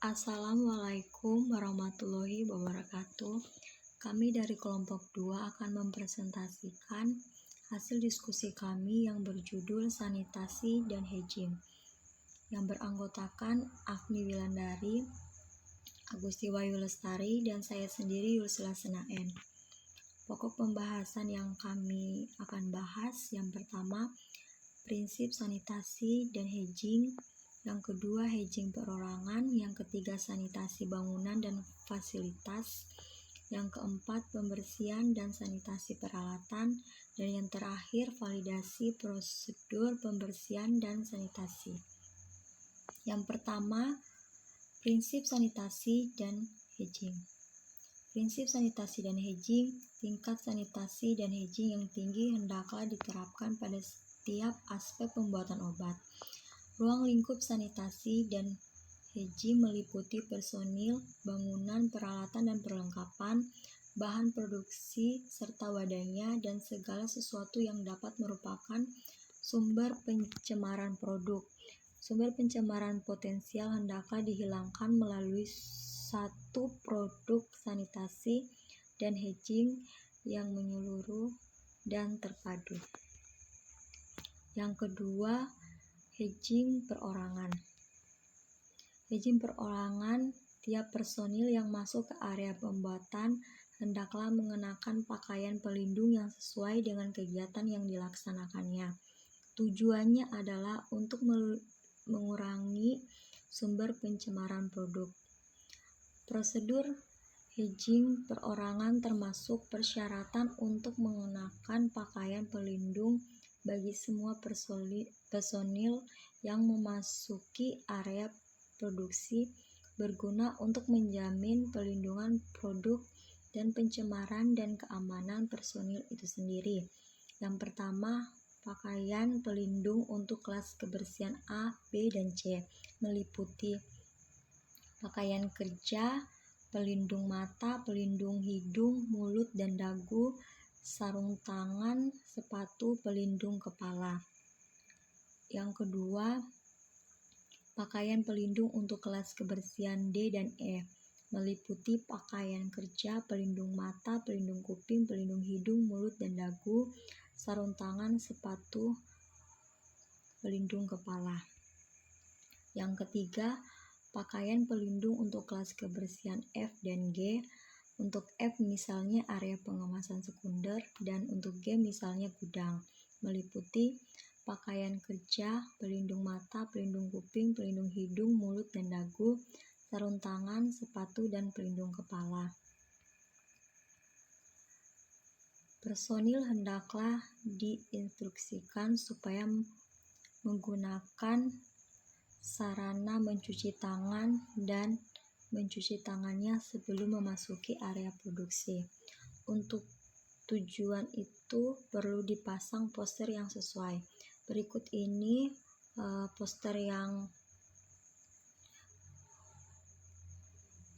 Assalamualaikum warahmatullahi wabarakatuh. Kami dari kelompok 2 akan mempresentasikan hasil diskusi kami yang berjudul sanitasi dan hygiene, yang beranggotakan Afni Wilandari, Agusti Wayu Lestari, dan saya sendiri Yulsila Senaen. Pokok pembahasan yang kami akan bahas yang pertama, prinsip sanitasi dan hygiene, yang kedua hygiene perorangan, yang ketiga sanitasi bangunan dan fasilitas, yang keempat pembersihan dan sanitasi peralatan, dan yang terakhir validasi prosedur pembersihan dan sanitasi. Yang pertama, prinsip sanitasi dan hygiene. Prinsip sanitasi dan hygiene, tingkat sanitasi dan hygiene yang tinggi hendaklah diterapkan pada setiap aspek pembuatan obat. Ruang lingkup sanitasi dan hygiene meliputi personil, bangunan, peralatan dan perlengkapan, bahan produksi, serta wadahnya, dan segala sesuatu yang dapat merupakan sumber pencemaran produk. Sumber pencemaran potensial hendaklah dihilangkan melalui satu produk sanitasi dan hygiene yang menyeluruh dan terpadu. Yang kedua, hygiene perorangan. Hygiene perorangan, tiap personil yang masuk ke area pembuatan hendaklah mengenakan pakaian pelindung yang sesuai dengan kegiatan yang dilaksanakannya. Tujuannya adalah untuk mengurangi sumber pencemaran produk. Prosedur hygiene perorangan termasuk persyaratan untuk mengenakan pakaian pelindung bagi semua personil yang memasuki area produksi berguna untuk menjamin pelindungan produk dan pencemaran dan keamanan personil itu sendiri. Yang pertama, pakaian pelindung untuk kelas kebersihan A, B, dan C meliputi pakaian kerja, pelindung mata, pelindung hidung, mulut, dan dagu, sarung tangan, sepatu pelindung kepala. Yang kedua, pakaian pelindung untuk kelas kebersihan D dan E meliputi pakaian kerja, pelindung mata, pelindung kuping, pelindung hidung, mulut, dan dagu, sarung tangan, sepatu pelindung kepala. Yang ketiga, pakaian pelindung untuk kelas kebersihan F dan G. Untuk F misalnya area pengemasan sekunder, dan untuk G misalnya gudang, meliputi pakaian kerja, pelindung mata, pelindung kuping, pelindung hidung, mulut, dan dagu, sarung tangan, sepatu, dan pelindung kepala. Personil hendaklah diinstruksikan supaya menggunakan sarana mencuci tangan dan mencuci tangannya sebelum memasuki area produksi. Untuk tujuan itu perlu dipasang poster yang sesuai. Berikut ini poster yang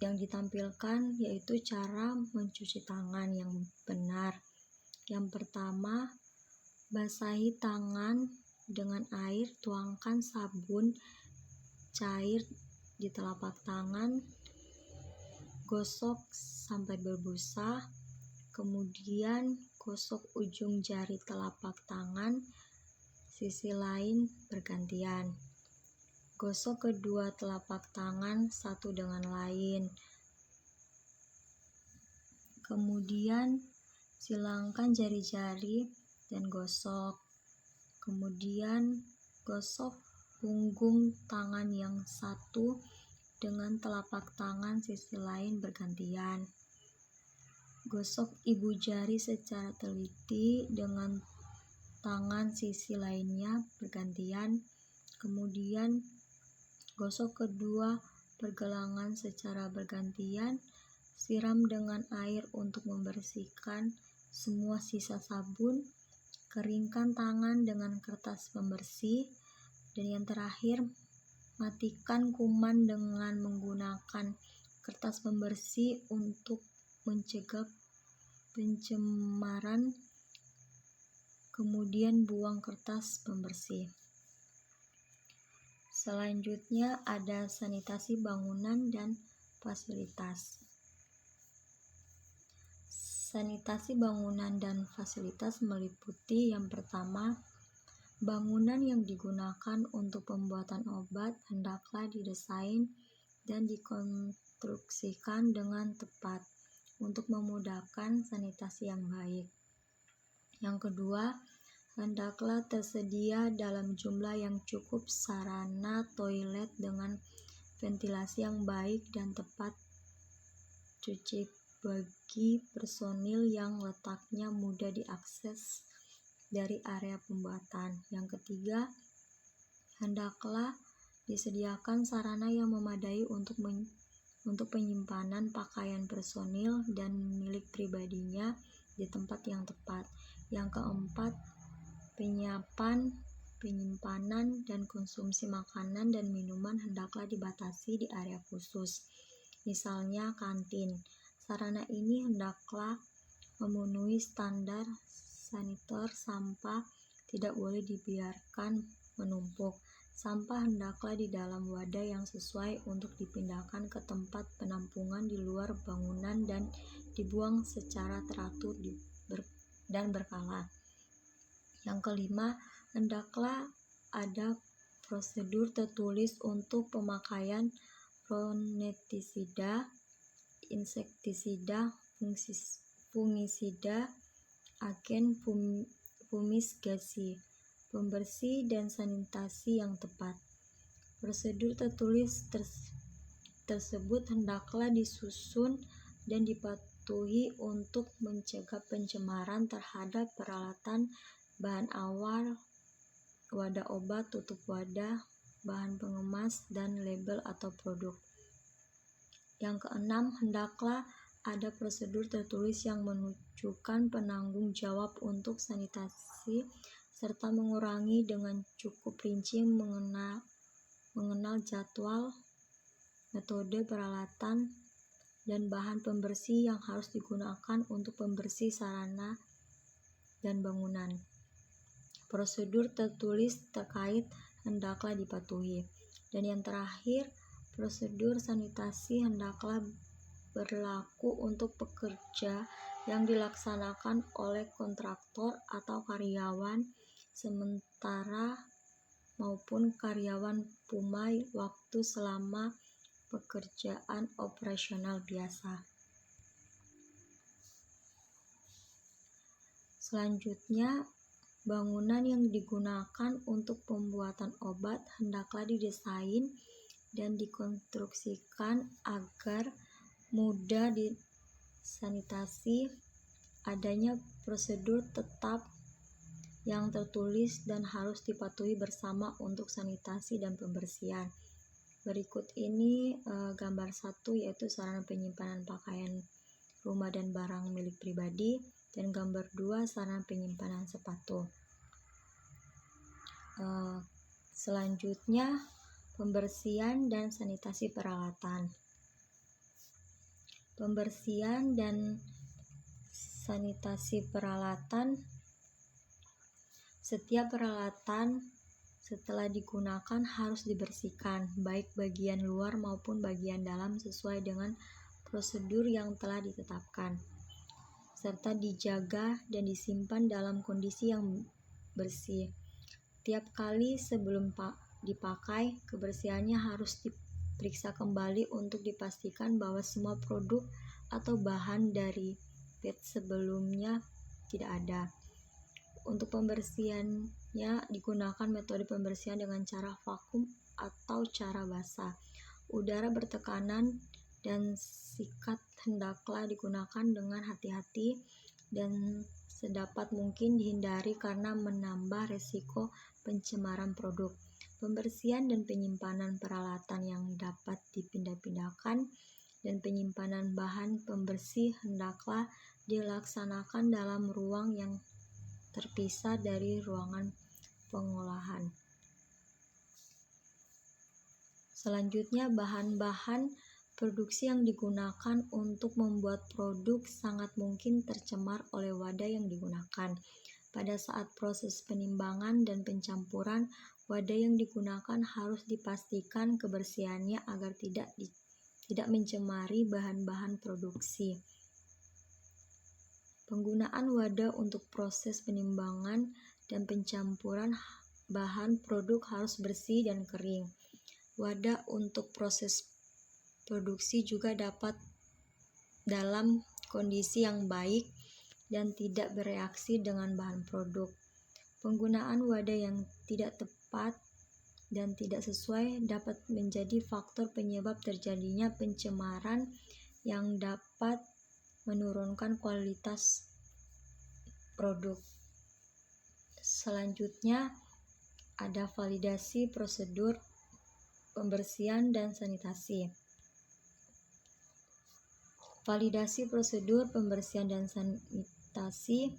ditampilkan, yaitu cara mencuci tangan yang benar. Yang pertama, basahi tangan dengan air, tuangkan sabun cair di telapak tangan, gosok sampai berbusa, kemudian gosok ujung jari telapak tangan, sisi lain bergantian. Gosok kedua telapak tangan satu dengan lain. Kemudian silangkan jari-jari dan gosok. Kemudian gosok punggung tangan yang satu dengan telapak tangan sisi lain bergantian. Gosok ibu jari secara teliti dengan tangan sisi lainnya bergantian. Kemudian gosok kedua pergelangan secara bergantian. Siram dengan air untuk membersihkan semua sisa sabun. Keringkan tangan dengan kertas pembersih. Dan yang terakhir, matikan kuman dengan menggunakan kertas pembersih untuk mencegah pencemaran. Kemudian buang kertas pembersih. Selanjutnya ada sanitasi bangunan dan fasilitas. Sanitasi bangunan dan fasilitas meliputi yang pertama, bangunan yang digunakan untuk pembuatan obat hendaklah didesain dan dikonstruksikan dengan tepat untuk memudahkan sanitasi yang baik. Yang kedua, hendaklah tersedia dalam jumlah yang cukup sarana toilet dengan ventilasi yang baik dan tempat cuci bagi personil yang letaknya mudah diakses dari area pembuatan. Yang ketiga, hendaklah disediakan sarana yang memadai untuk penyimpanan pakaian personil dan milik pribadinya di tempat yang tepat. Yang keempat, penyimpanan dan konsumsi makanan dan minuman hendaklah dibatasi di area khusus, misalnya kantin. Sarana ini hendaklah memenuhi standar saniter. Sampah tidak boleh dibiarkan menumpuk. Sampah hendaklah di dalam wadah yang sesuai untuk dipindahkan ke tempat penampungan di luar bangunan dan dibuang secara teratur dan berkala. Yang kelima, hendaklah ada prosedur tertulis untuk pemakaian ronetisida, insektisida, fungisida, agen fumisgasi, pembersih dan sanitasi yang tepat. Prosedur tertulis tersebut hendaklah disusun dan dipatuhi untuk mencegah pencemaran terhadap peralatan, bahan awal, wadah obat, tutup wadah, bahan pengemas, dan label atau produk. Yang keenam, hendaklah ada prosedur tertulis yang menunjukkan penanggung jawab untuk sanitasi serta mengurangi dengan cukup rinci mengenal jadwal, metode, peralatan, dan bahan pembersih yang harus digunakan untuk pembersih sarana dan bangunan. Prosedur tertulis terkait hendaklah dipatuhi. Dan yang terakhir, prosedur sanitasi hendaklah berlaku untuk pekerja yang dilaksanakan oleh kontraktor atau karyawan sementara maupun karyawan PUMA waktu selama pekerjaan operasional biasa. Selanjutnya, bangunan yang digunakan untuk pembuatan obat hendaklah didesain dan dikonstruksikan agar mudah disanitasi. Adanya prosedur tetap yang tertulis dan harus dipatuhi bersama untuk sanitasi dan pembersihan. Berikut ini gambar 1, yaitu sarana penyimpanan pakaian rumah dan barang milik pribadi, dan gambar 2 sarana penyimpanan sepatu. Selanjutnya, pembersihan dan sanitasi peralatan. Pembersihan dan sanitasi peralatan. Setiap peralatan setelah digunakan harus dibersihkan, baik bagian luar maupun bagian dalam sesuai dengan prosedur yang telah ditetapkan, serta dijaga dan disimpan dalam kondisi yang bersih. Tiap kali sebelum dipakai, kebersihannya harus diperiksa kembali untuk dipastikan bahwa semua produk atau bahan dari PET sebelumnya tidak ada. Untuk pembersihannya digunakan metode pembersihan dengan cara vakum atau cara basah. Udara bertekanan dan sikat hendaklah digunakan dengan hati-hati dan sedapat mungkin dihindari karena menambah resiko pencemaran produk. Pembersihan dan penyimpanan peralatan yang dapat dipindah-pindahkan dan penyimpanan bahan pembersih hendaklah dilaksanakan dalam ruang yang terpisah dari ruangan pengolahan. Selanjutnya, bahan-bahan produksi yang digunakan untuk membuat produk sangat mungkin tercemar oleh wadah yang digunakan. Pada saat proses penimbangan dan pencampuran, Wadah yang digunakan harus dipastikan kebersihannya agar tidak mencemari bahan-bahan produksi. Penggunaan wadah untuk proses penimbangan dan pencampuran bahan produk harus bersih dan kering. Wadah untuk proses produksi juga dapat dalam kondisi yang baik dan tidak bereaksi dengan bahan produk. Penggunaan wadah yang tidak tepat dan tidak sesuai dapat menjadi faktor penyebab terjadinya pencemaran yang dapat menurunkan kualitas produk. Selanjutnya ada validasi prosedur pembersihan dan sanitasi. Validasi prosedur pembersihan dan sanitasi.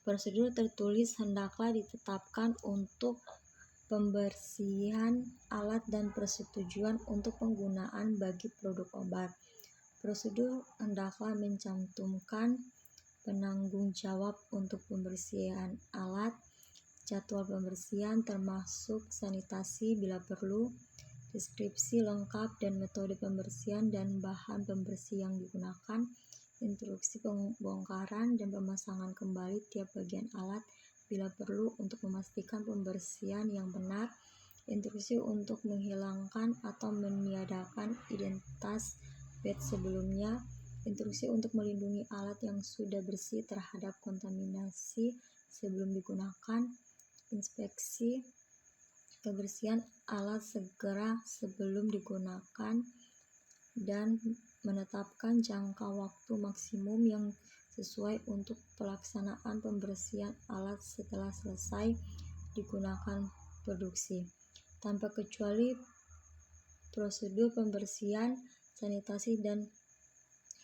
Prosedur tertulis hendaklah ditetapkan untuk pembersihan alat dan persetujuan untuk penggunaan bagi produk obat. Prosedur hendaklah mencantumkan penanggung jawab untuk pembersihan alat, jadwal pembersihan termasuk sanitasi bila perlu, deskripsi lengkap dan metode pembersihan dan bahan pembersih yang digunakan, instruksi pembongkaran dan pemasangan kembali tiap bagian alat bila perlu untuk memastikan pembersihan yang benar, instruksi untuk menghilangkan atau meniadakan identitas bed sebelumnya, instruksi untuk melindungi alat yang sudah bersih terhadap kontaminasi sebelum digunakan, inspeksi kebersihan alat segera sebelum digunakan, dan menetapkan jangka waktu maksimum yang sesuai untuk pelaksanaan pembersihan alat setelah selesai digunakan produksi. Tanpa kecuali prosedur pembersihan, sanitasi, dan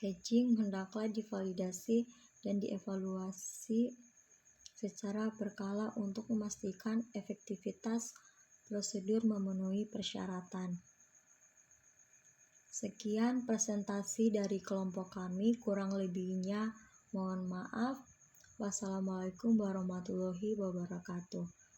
hygiene hendaklah divalidasi dan dievaluasi secara berkala untuk memastikan efektivitas prosedur memenuhi persyaratan. Sekian presentasi dari kelompok kami, kurang lebihnya mohon maaf. Wassalamualaikum warahmatullahi wabarakatuh.